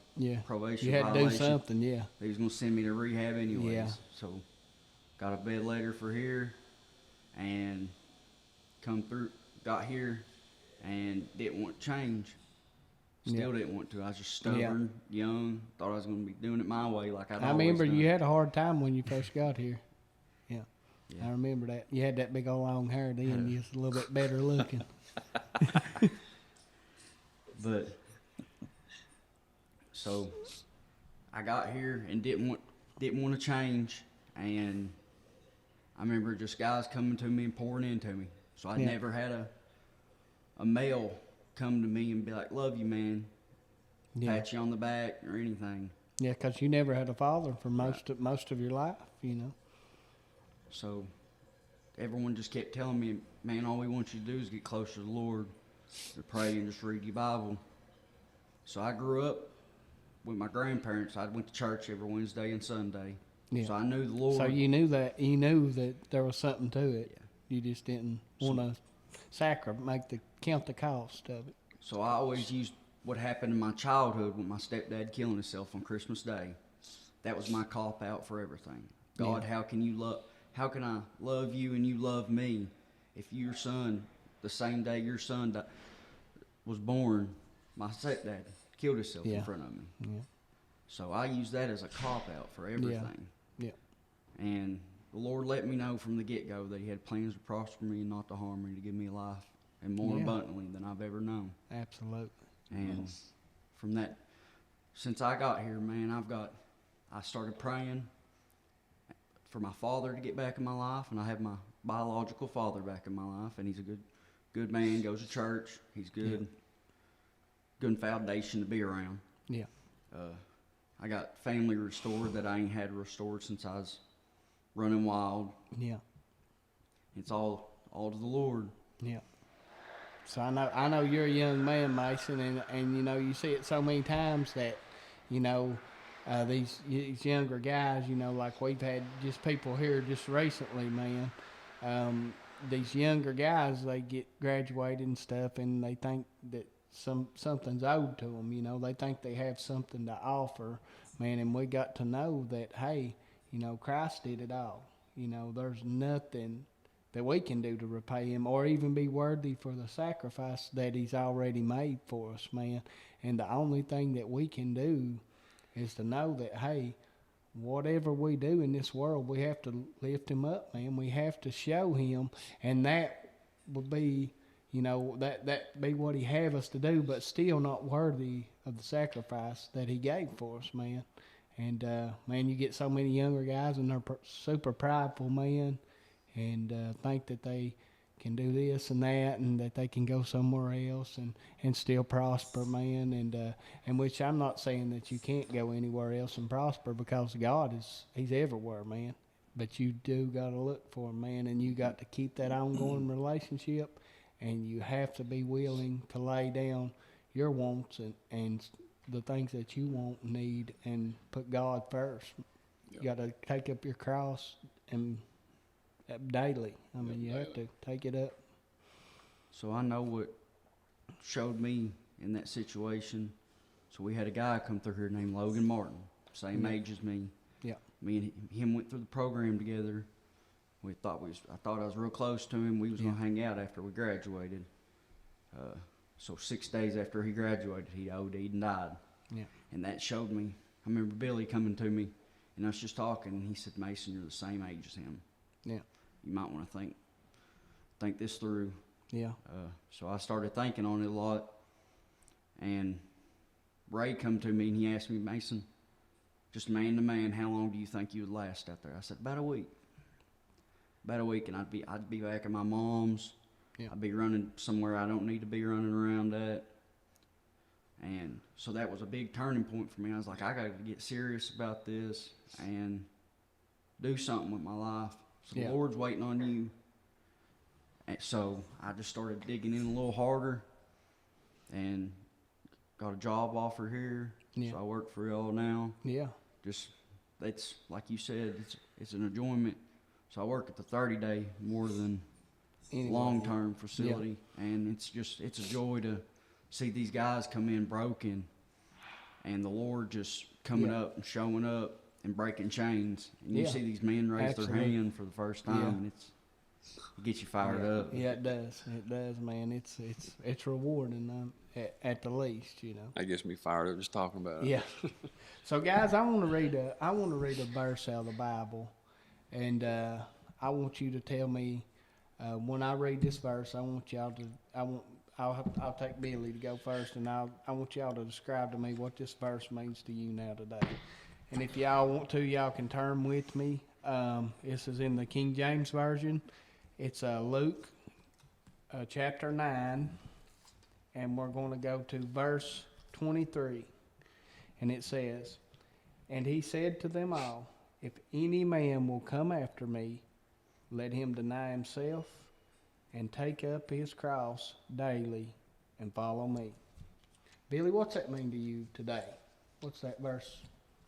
probation You had violation. to do something, yeah. They was going to send me to rehab anyways. Yeah. So got a bed letter for here, and got here, and didn't want to change. Still didn't want to. I was just stubborn, young, thought I was going to be doing it my way like I'd always remember done. you had a hard time when you first got here. Yeah. I remember that. You had that big old long hair then. You was a little bit better looking. But so I got here and didn't want to change, and I remember just guys coming to me and pouring into me. So I never had a male come to me and be like, love you, man, pat you on the back or anything. Yeah, because you never had a father for most of your life, So everyone just kept telling me, man, all we want you to do is get closer to the Lord, to pray and just read your Bible. So I grew up with my grandparents. I went to church every Wednesday and Sunday. Yeah. So I knew the Lord. So you knew that there was something to it. Yeah. You just didn't want to count the cost of it. So I always used what happened in my childhood with my stepdad killing himself on Christmas Day. That was my cop out for everything. God, how can I love you and you love me if your son, the same day your son was born, my stepdad killed himself in front of me. Yeah. So I use that as a cop out for everything. Yeah. And the Lord let me know from the get-go that he had plans to prosper me and not to harm me, to give me life, and more abundantly than I've ever known. Absolutely. And from that, since I got here, man, I started praying for my father to get back in my life, and I have my biological father back in my life, and he's a good man, goes to church, he's good. Good foundation to be around. Yeah. I got family restored that I ain't had restored since I was running wild. Yeah. It's all to the Lord. Yeah. So I know you're a young man, Mason, and you see it so many times that, these younger guys, like we've had just people here just recently, man. These younger guys, they get graduated and stuff, and they think that something's owed to them, they think they have something to offer, man, and we got to know that, hey, Christ did it all. There's nothing that we can do to repay him or even be worthy for the sacrifice that he's already made for us, man. And the only thing that we can do is to know that, hey, whatever we do in this world, we have to lift him up, man. We have to show him, and that would be, that be what he have us to do, but still not worthy of the sacrifice that he gave for us, man. And, man, you get so many younger guys, and they're super prideful, man. and think that they can do this and that, and that they can go somewhere else and still prosper, man. And which I'm not saying that you can't go anywhere else and prosper, because God He's everywhere, man. But you do got to look for Him, man, and you got to keep that ongoing relationship, and you have to be willing to lay down your wants and the things that you want and need, and put God first. Yep. You got to take up your cross and daily. I mean, you have to take it up. So I know what showed me in that situation. So we had a guy come through here named Logan Martin, same age as me. Yeah. Me and him went through the program together. I thought I was real close to him. We was gonna hang out after we graduated. So 6 days after he graduated, he OD'd and died. Yeah. And that showed me. I remember Billy coming to me, and I was just talking, and he said, "Mason, you're the same age as him. Yeah. You might want to think this through." Yeah. So I started thinking on it a lot, and Ray come to me and he asked me, "Mason, just man to man, how long do you think you would last out there?" I said, "About a week. About a week, and I'd be back at my mom's. Yeah. I'd be running somewhere I don't need to be running around at." And so that was a big turning point for me. I was like, I got to get serious about this and do something with my life. So the Lord's waiting on you. And so I just started digging in a little harder and got a job offer here. Yeah. So I work for y'all now. Yeah. Just, that's like you said, it's an enjoyment. So I work at the 30-day more than long-term facility. Yeah. And it's a joy to see these guys come in broken and the Lord just coming up and showing up and breaking chains. And you see these men raise their hand for the first time, and it gets you fired up. Yeah, it does. It does, man. It's rewarding, at the least, you know. That gets me fired up just talking about it. Yeah. So, guys, I want to read a verse out of the Bible, and I want you to tell me when I read this verse. I'll take Billy to go first, and I want y'all to describe to me what this verse means to you now today. And if y'all want to, y'all can turn with me. This is in the King James Version. It's Luke chapter 9, and we're going to go to verse 23. And it says, "And he said to them all, if any man will come after me, let him deny himself and take up his cross daily and follow me." Billy, what's that mean to you today? What's that verse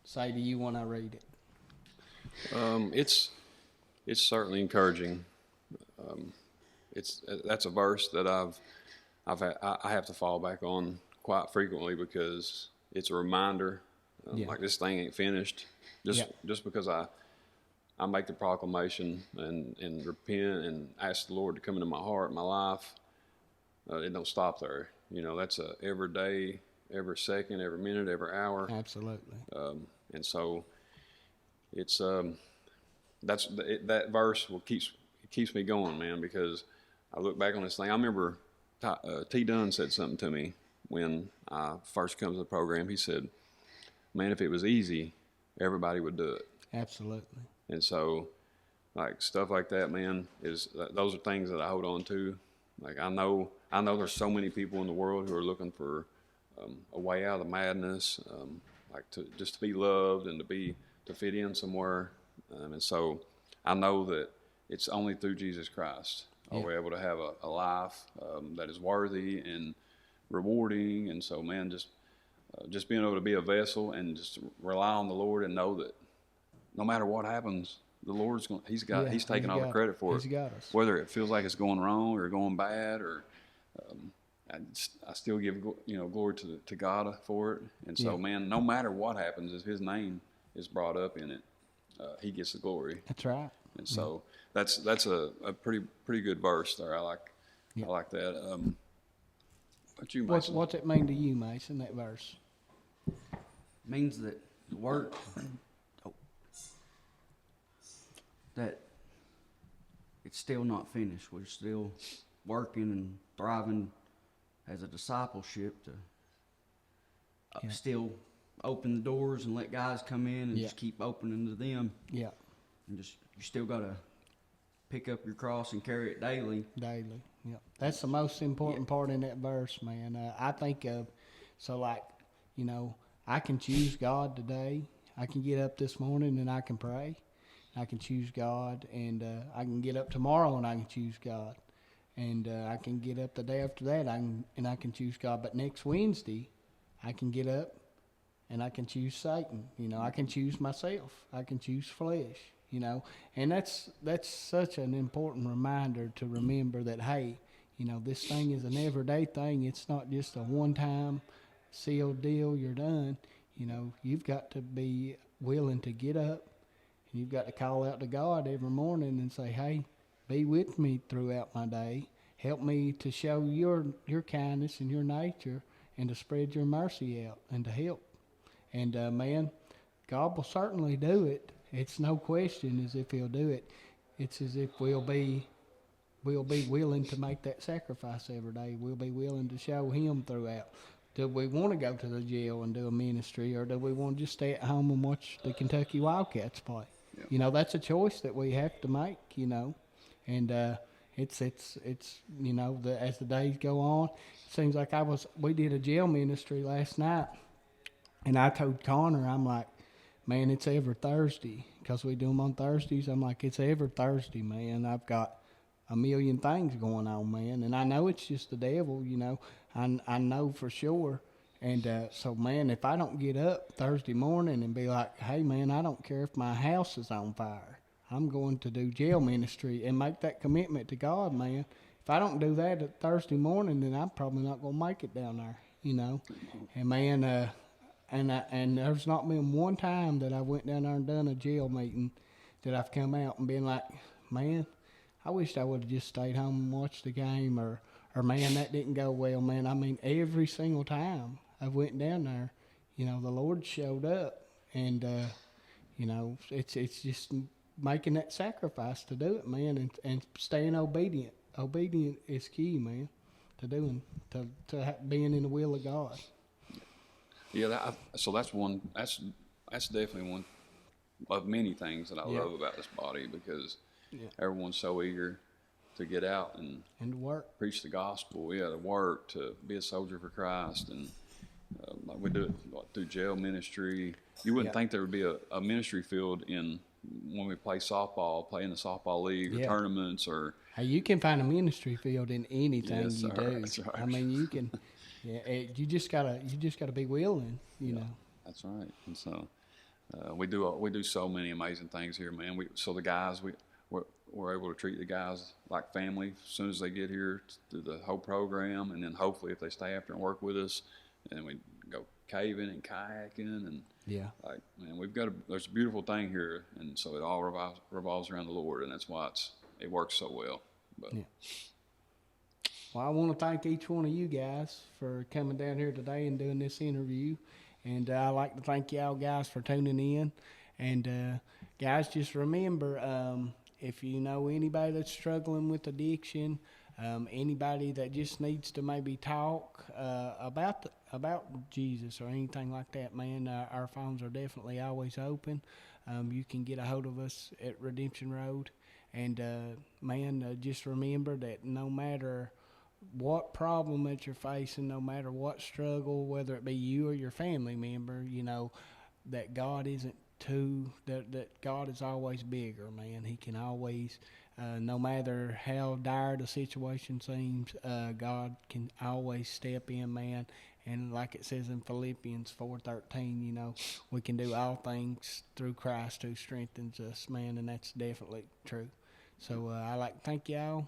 say to you when I read it? It's certainly encouraging. That's a verse that I have to fall back on quite frequently, because it's a reminder, like this thing ain't finished. Just because I make the proclamation and repent and ask the Lord to come into my heart, my life, it don't stop there. You know, that's every day, every second, every minute, every hour. Absolutely. And so it's that verse keeps me going, man, because I look back on this thing. I remember T. Dunn said something to me when I first come to the program. He said, "Man, if it was easy, everybody would do it." Absolutely. And so, like, stuff like that, man, those are things that I hold on to. Like, I know there's so many people in the world who are looking for a way out of the madness, like to be loved and to fit in somewhere. And so I know that it's only through Jesus Christ are we able to have a life that is worthy and rewarding. And so, man, just being able to be a vessel and just rely on the Lord and know that no matter what happens, the Lord's He's taking all the credit for it. He's got us. Whether it feels like it's going wrong or going bad, or I still give glory to God for it. And so, man, no matter what happens, if His name is brought up in it, He gets the glory. That's right. And so that's a pretty good verse there. I like that. What you, Mason? What's it mean to you, Mason? That verse? It means that the work that it's still not finished. We're still working and thriving as a discipleship to still open the doors and let guys come in and just keep opening to them. Yeah. And you still gotta pick up your cross and carry it daily. Daily, yeah. That's the most important part in that verse, man. I think of, so like, you know, I can choose God today. I can get up this morning and I can pray. I can choose God, and I can get up tomorrow and I can choose God. And I can get up the day after that and I can choose God. But next Wednesday, I can get up and I can choose Satan. You know, I can choose myself. I can choose flesh. You know, and that's such an important reminder to remember that, hey, you know, this thing is an everyday thing. It's not just a one-time sealed deal. You're done. You know, you've got to be willing to get up, and you've got to call out to God every morning and say, hey, be with me throughout my day. Help me to show your kindness and your nature, and to spread your mercy out and to help. And man, God will certainly do it. It's no question as if He'll do it. It's as if we'll be willing to make that sacrifice every day. We'll be willing to show Him throughout. Do we want to go to the jail and do a ministry, or do we want to just stay at home and watch the Kentucky Wildcats play? Yeah. You know, that's a choice that we have to make, you know. And it's you know, as the days go on, it seems like we did a jail ministry last night, and I told Connor, I'm like, man, it's every Thursday, because we do them on Thursdays. I'm like, it's every Thursday, man. I've got a million things going on, man, and I know it's just the devil, you know. I know for sure. And so, man, if I don't get up Thursday morning and be like, hey, man, I don't care if my house is on fire, I'm going to do jail ministry and make that commitment to God, man. If I don't do that at Thursday morning, then I'm probably not going to make it down there, you know. And, man, and there's not been one time that I went down there and done a jail meeting that I've come out and been like, man, I wished I would have just stayed home and watched the game, or man, that didn't go well, man. I mean, every single time I went down there, you know, the Lord showed up, and you know, it's just making that sacrifice to do it, man, and staying obedient. Obedient is key, man, to being in the will of God. Yeah, so that's one. That's definitely one of many things that I love about this body, because everyone's so eager to get out and to work, preach the gospel. Yeah, to work, to be a soldier for Christ, and like we do it through jail ministry. You wouldn't think there would be a ministry field in when we play softball, play in the softball league or tournaments, or hey, you can find a ministry field in anything you do. That's right. I mean, you can. You just gotta be willing, you know. That's right. And so we do so many amazing things here, man. So the guys, we're able to treat the guys like family as soon as they get here through the whole program, and then hopefully if they stay after and work with us, and we go caving and kayaking, and like, man, there's a beautiful thing here, and so it all revolves around the Lord, and that's why it works so well. But well, I want to thank each one of you guys for coming down here today and doing this interview. And I'd like to thank y'all guys for tuning in. And guys, just remember, if you know anybody that's struggling with addiction, anybody that just needs to maybe talk about Jesus or anything like that, man, our phones are definitely always open. You can get a hold of us at Redemption Road. And, man, just remember that no matter what problem that you're facing, no matter what struggle, whether it be you or your family member, you know, that God isn't that God is always bigger, man. He can always, no matter how dire the situation seems, God can always step in, man. And like it says in Philippians 4:13, you know, we can do all things through Christ who strengthens us, man, and that's definitely true. So I'd like to thank y'all.